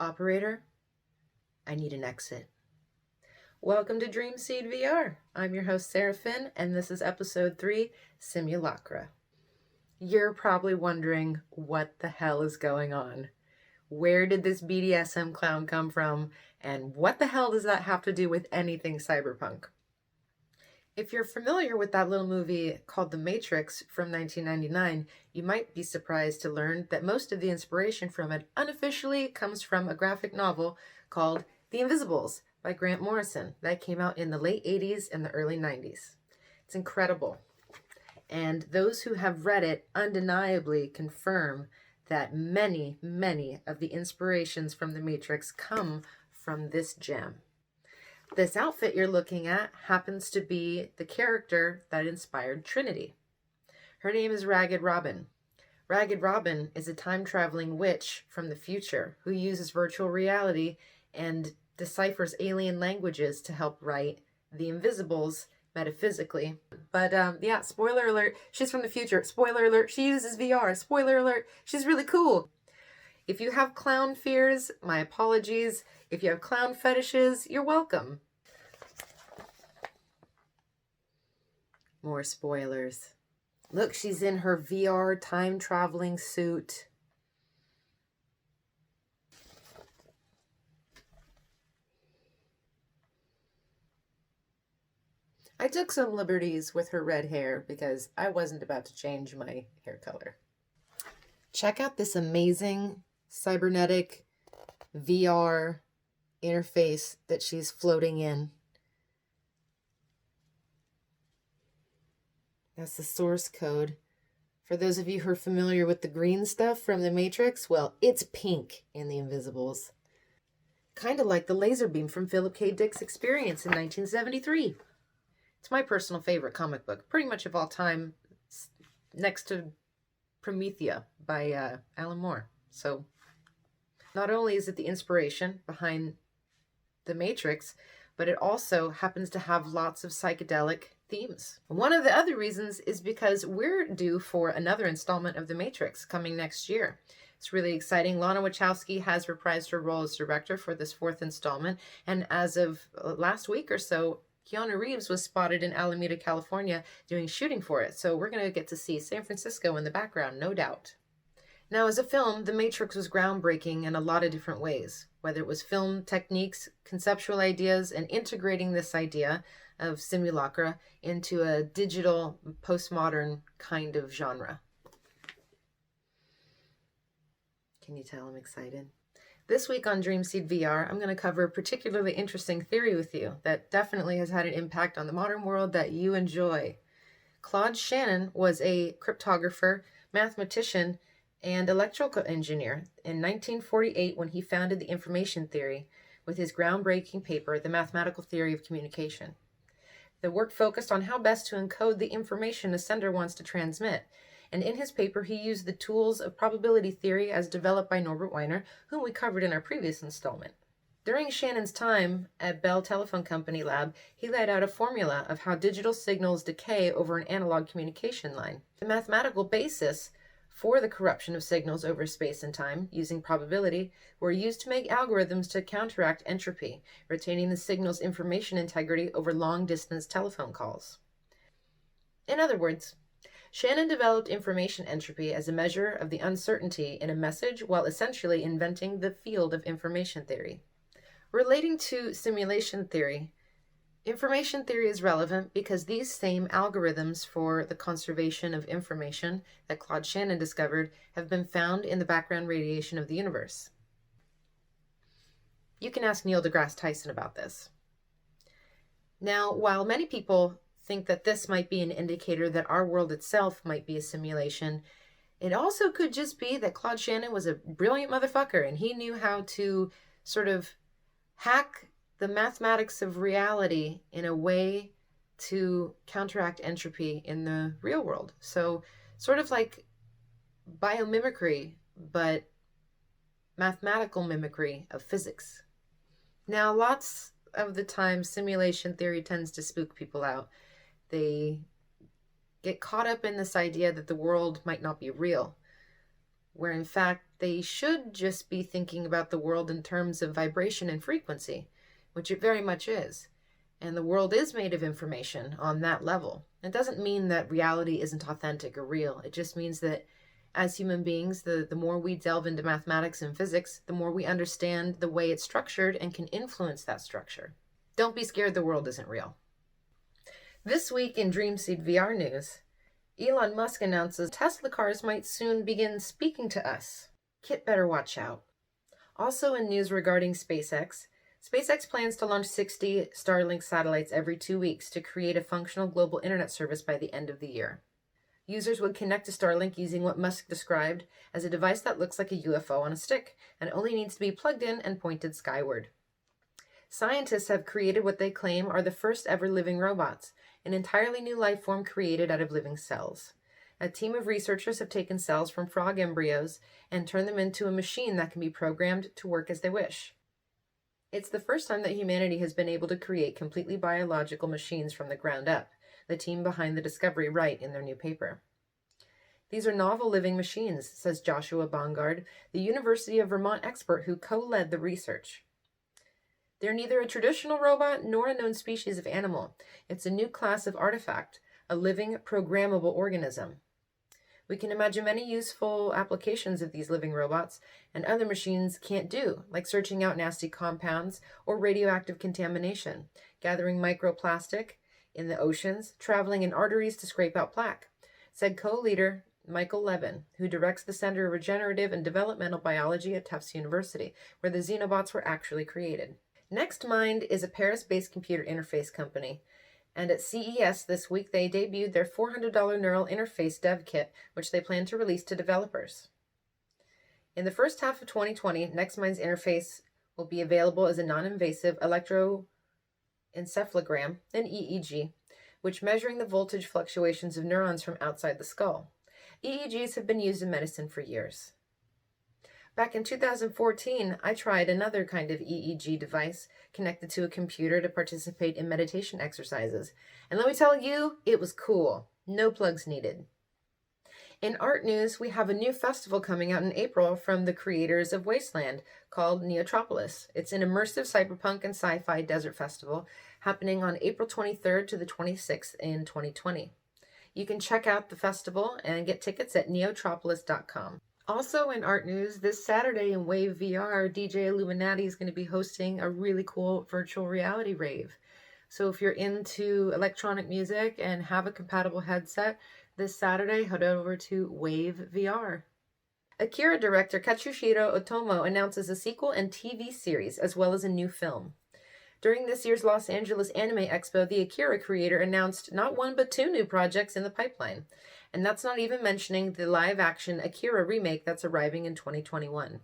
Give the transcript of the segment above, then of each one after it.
Operator, I need an exit. Welcome to Dreamseed VR. I'm your host, Sarah Finn, and this is episode 3, Simulacra. You're probably wondering what the hell is going on. Where did this BDSM clown come from, and what the hell does that have to do with anything cyberpunk? If you're familiar with that little movie called The Matrix from 1999, you might be surprised to learn that most of the inspiration from it unofficially comes from a graphic novel called The Invisibles by Grant Morrison that came out in the late 80s and the early 90s. It's incredible. And those who have read it undeniably confirm that many, many of the inspirations from The Matrix come from this gem. This outfit you're looking at happens to be the character that inspired Trinity. Her name is Ragged Robin. Ragged Robin is a time-traveling witch from the future who uses virtual reality and deciphers alien languages to help write the Invisibles metaphysically. But yeah, spoiler alert, she's from the future. Spoiler alert, she uses VR. Spoiler alert, she's really cool. If you have clown fears, my apologies. If you have clown fetishes, you're welcome. More spoilers. Look, she's in her VR time-traveling suit. I took some liberties with her red hair because I wasn't about to change my hair color. Check out this amazing cybernetic VR interface that she's floating in. That's the source code. For those of you who are familiar with the green stuff from The Matrix, well, it's pink in The Invisibles. Kind of like the laser beam from Philip K. Dick's Experience in 1973. It's my personal favorite comic book, pretty much of all time, next to Promethea by Alan Moore. So not only is it the inspiration behind The Matrix, but it also happens to have lots of psychedelic themes. One of the other reasons is because we're due for another installment of The Matrix coming next year. It's really exciting. Lana Wachowski has reprised her role as director for this 4th installment, and as of last week or so, Keanu Reeves was spotted in Alameda, California doing shooting for it, so we're going to get to see San Francisco in the background, no doubt. Now, as a film, The Matrix was groundbreaking in a lot of different ways, whether it was film techniques, conceptual ideas, and integrating this idea of simulacra into a digital, postmodern kind of genre. Can you tell I'm excited? This week on Dreamseed VR, I'm going to cover a particularly interesting theory with you that definitely has had an impact on the modern world that you enjoy. Claude Shannon was a cryptographer, mathematician, and electrical engineer in 1948 when he founded the information theory with his groundbreaking paper, The Mathematical Theory of Communication. The work focused on how best to encode the information a sender wants to transmit, and in his paper he used the tools of probability theory as developed by Norbert Wiener, whom we covered in our previous installment. During Shannon's time at Bell Telephone Company lab, he laid out a formula of how digital signals decay over an analog communication line. The mathematical basis for the corruption of signals over space and time, using probability, were used to make algorithms to counteract entropy, retaining the signal's information integrity over long-distance telephone calls. In other words, Shannon developed information entropy as a measure of the uncertainty in a message while essentially inventing the field of information theory. Relating to simulation theory, information theory is relevant because these same algorithms for the conservation of information that Claude Shannon discovered have been found in the background radiation of the universe. You can ask Neil deGrasse Tyson about this. Now, while many people think that this might be an indicator that our world itself might be a simulation, it also could just be that Claude Shannon was a brilliant motherfucker and he knew how to sort of hack the mathematics of reality in a way to counteract entropy in the real world. So sort of like biomimicry, but mathematical mimicry of physics. Now, lots of the time, simulation theory tends to spook people out. They get caught up in this idea that the world might not be real. where in fact they should just be thinking about the world in terms of vibration and frequency, which it very much is. And the world is made of information on that level. It doesn't mean that reality isn't authentic or real. It just means that as human beings, the more we delve into mathematics and physics, the more we understand the way it's structured and can influence that structure. Don't be scared the world isn't real. This week in Dreamseed VR news, Elon Musk announces Tesla cars might soon begin speaking to us. Kit better watch out. Also in news regarding SpaceX, SpaceX plans to launch 60 Starlink satellites every 2 weeks to create a functional global internet service by the end of the year. Users would connect to Starlink using what Musk described as a device that looks like a UFO on a stick and only needs to be plugged in and pointed skyward. Scientists have created what they claim are the first ever living robots, an entirely new life form created out of living cells. A team of researchers have taken cells from frog embryos and turned them into a machine that can be programmed to work as they wish. It's the first time that humanity has been able to create completely biological machines from the ground up, the team behind the discovery write in their new paper. These are novel living machines, says Joshua Bongard, the University of Vermont expert who co-led the research. They're neither a traditional robot nor a known species of animal. It's a new class of artifact, a living, programmable organism. We can imagine many useful applications of these living robots and other machines can't do, like searching out nasty compounds or radioactive contamination, gathering microplastic in the oceans, traveling in arteries to scrape out plaque, said co-leader Michael Levin, who directs the Center of Regenerative and Developmental Biology at Tufts University, where the xenobots were actually created. NextMind is a Paris-based computer interface company, and at CES this week they debuted their $400 neural interface dev kit, which they plan to release to developers. In the first half of 2020, NextMind's interface will be available as a non-invasive electroencephalogram, an EEG, which measuring the voltage fluctuations of neurons from outside the skull. EEGs have been used in medicine for years. Back in 2014, I tried another kind of EEG device connected to a computer to participate in meditation exercises. And let me tell you, it was cool. No plugs needed. In art news, we have a new festival coming out in April from the creators of Wasteland called Neotropolis. It's an immersive cyberpunk and sci-fi desert festival happening on April 23rd to the 26th in 2020. You can check out the festival and get tickets at neotropolis.com. Also in art news, this Saturday in Wave VR, DJ Illuminati is going to be hosting a really cool virtual reality rave. So if you're into electronic music and have a compatible headset, this Saturday head over to Wave VR. Akira director Katsushiro Otomo announces a sequel and TV series as well as a new film. During this year's Los Angeles Anime Expo, the Akira creator announced not one but two new projects in the pipeline. And that's not even mentioning the live-action Akira remake that's arriving in 2021.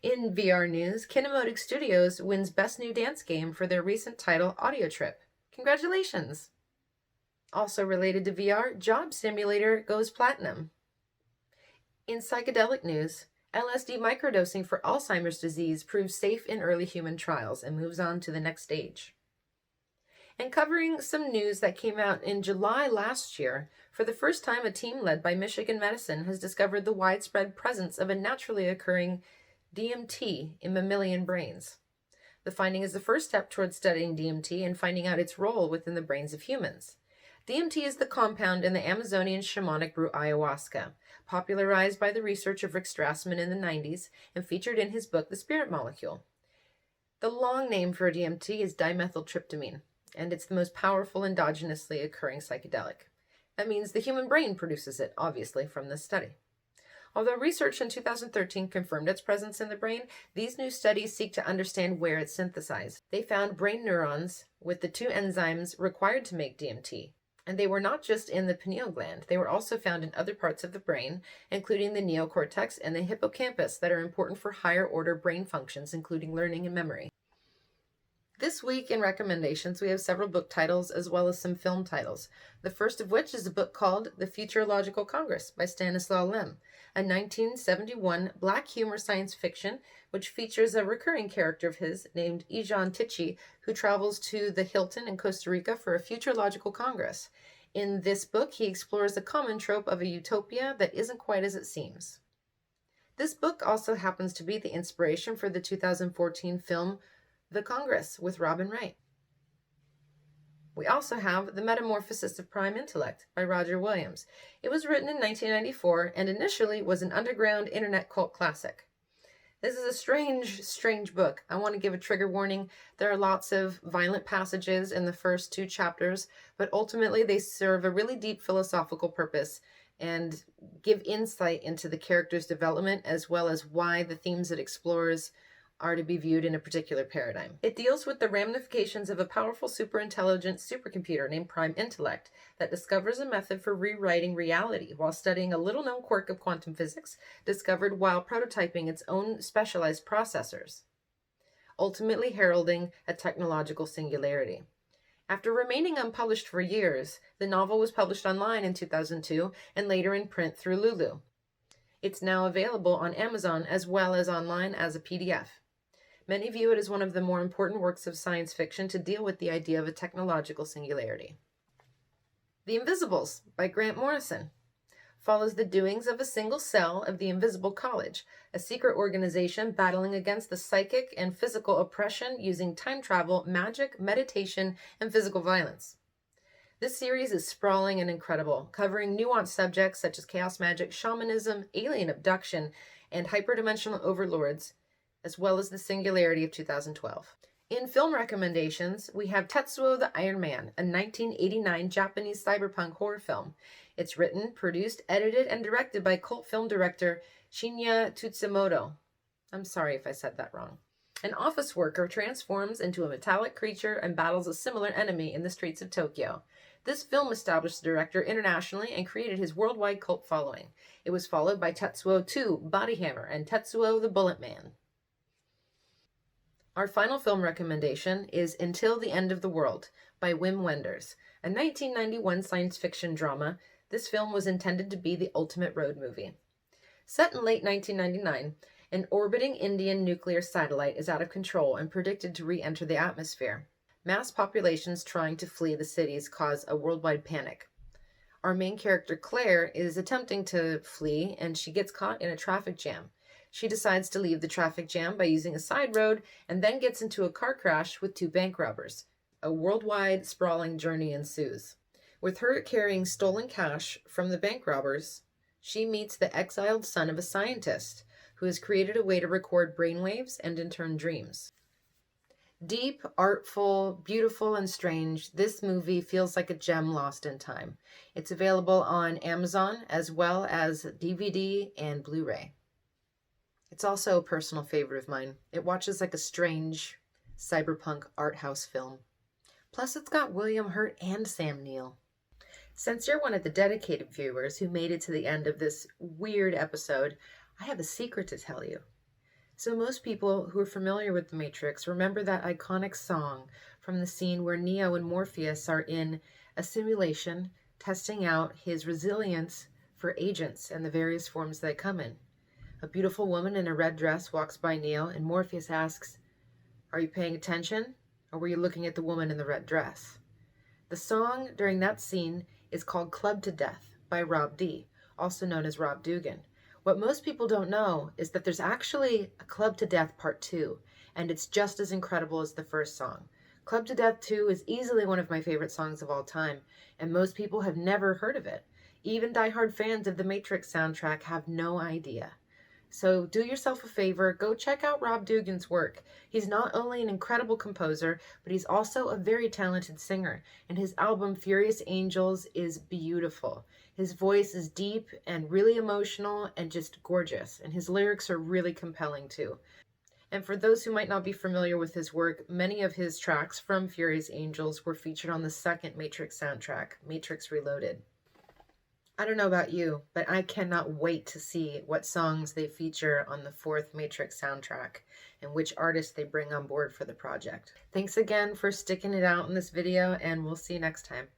In VR news, Kinematic Studios wins Best New Dance Game for their recent title, Audio Trip. Congratulations! Also related to VR, Job Simulator goes platinum. In psychedelic news, LSD microdosing for Alzheimer's disease proves safe in early human trials and moves on to the next stage. And covering some news that came out in July last year, for the first time a team led by Michigan Medicine has discovered the widespread presence of a naturally occurring DMT in mammalian brains. The finding is the first step towards studying DMT and finding out its role within the brains of humans. DMT is the compound in the Amazonian shamanic brew ayahuasca, popularized by the research of Rick Strassman in the 90s and featured in his book The Spirit Molecule. The long name for DMT is dimethyltryptamine, and it's the most powerful endogenously occurring psychedelic. That means the human brain produces it, obviously, from this study. Although research in 2013 confirmed its presence in the brain, these new studies seek to understand where it's synthesized. They found brain neurons with the two enzymes required to make DMT, and they were not just in the pineal gland. They were also found in other parts of the brain, including the neocortex and the hippocampus, that are important for higher order brain functions, including learning and memory. This week in recommendations, we have several book titles as well as some film titles. The first of which is a book called The Futurological Congress by Stanislaw Lem, a 1971 black humor science fiction which features a recurring character of his named Ijan Tichy, who travels to the Hilton in Costa Rica for a futurological congress. In this book, he explores the common trope of a utopia that isn't quite as it seems. This book also happens to be the inspiration for the 2014 film The Congress with Robin Wright. We also have The Metamorphosis of Prime Intellect by Roger Williams. It was written in 1994 and initially was an underground internet cult classic. This is a strange book. I want to give a trigger warning. There are lots of violent passages in the first 2 chapters, but ultimately they serve a really deep philosophical purpose and give insight into the character's development as well as why the themes it explores are to be viewed in a particular paradigm. It deals with the ramifications of a powerful superintelligent supercomputer named Prime Intellect that discovers a method for rewriting reality while studying a little-known quirk of quantum physics discovered while prototyping its own specialized processors, ultimately heralding a technological singularity. After remaining unpublished for years, the novel was published online in 2002 and later in print through Lulu. It's now available on Amazon as well as online as a PDF. Many view it as one of the more important works of science fiction to deal with the idea of a technological singularity. The Invisibles by Grant Morrison follows the doings of a single cell of the Invisible College, a secret organization battling against the psychic and physical oppression using time travel, magic, meditation, and physical violence. This series is sprawling and incredible, covering nuanced subjects such as chaos magic, shamanism, alien abduction, and hyperdimensional overlords, as well as the singularity of 2012. In film recommendations, we have Tetsuo the Iron Man, a 1989 Japanese cyberpunk horror film. It's written, produced, edited, and directed by cult film director Shinya Tsutsimoto. I'm sorry if I said that wrong. An office worker transforms into a metallic creature and battles a similar enemy in the streets of Tokyo. This film established the director internationally and created his worldwide cult following. It was followed by Tetsuo 2, Body Hammer, and Tetsuo the Bullet Man. Our final film recommendation is Until the End of the World by Wim Wenders, a 1991 science fiction drama. This film was intended to be the ultimate road movie. Set in late 1999, an orbiting Indian nuclear satellite is out of control and predicted to re-enter the atmosphere. Mass populations trying to flee the cities cause a worldwide panic. Our main character, Claire, is attempting to flee and she gets caught in a traffic jam. She decides to leave the traffic jam by using a side road and then gets into a car crash with 2 bank robbers. A worldwide sprawling journey ensues. With her carrying stolen cash from the bank robbers, she meets the exiled son of a scientist who has created a way to record brainwaves and in turn dreams. Deep, artful, beautiful, and strange, this movie feels like a gem lost in time. It's available on Amazon as well as DVD and Blu-ray. It's also a personal favorite of mine. It watches like a strange cyberpunk art house film. Plus, it's got William Hurt and Sam Neill. Since you're one of the dedicated viewers who made it to the end of this weird episode, I have a secret to tell you. So most people who are familiar with The Matrix remember that iconic song from the scene where Neo and Morpheus are in a simulation testing out his resilience for agents and the various forms they come in. A beautiful woman in a red dress walks by Neo, and Morpheus asks, "Are you paying attention, or were you looking at the woman in the red dress?" The song during that scene is called Clubbed to Death by Rob D., also known as Rob Dugan. What most people don't know is that there's actually a Clubbed to Death Part 2, and it's just as incredible as the first song. Clubbed to Death 2 is easily one of my favorite songs of all time, and most people have never heard of it. Even diehard fans of the Matrix soundtrack have no idea. So do yourself a favor, go check out Rob Dugan's work. He's not only an incredible composer, but he's also a very talented singer, and his album Furious Angels is beautiful. His voice is deep and really emotional and just gorgeous, and his lyrics are really compelling too. And for those who might not be familiar with his work, many of his tracks from Furious Angels were featured on the second Matrix soundtrack, Matrix Reloaded. I don't know about you, but I cannot wait to see what songs they feature on the fourth Matrix soundtrack and which artists they bring on board for the project. Thanks again for sticking it out in this video, and we'll see you next time.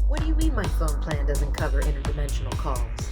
What do you mean my phone plan doesn't cover interdimensional calls?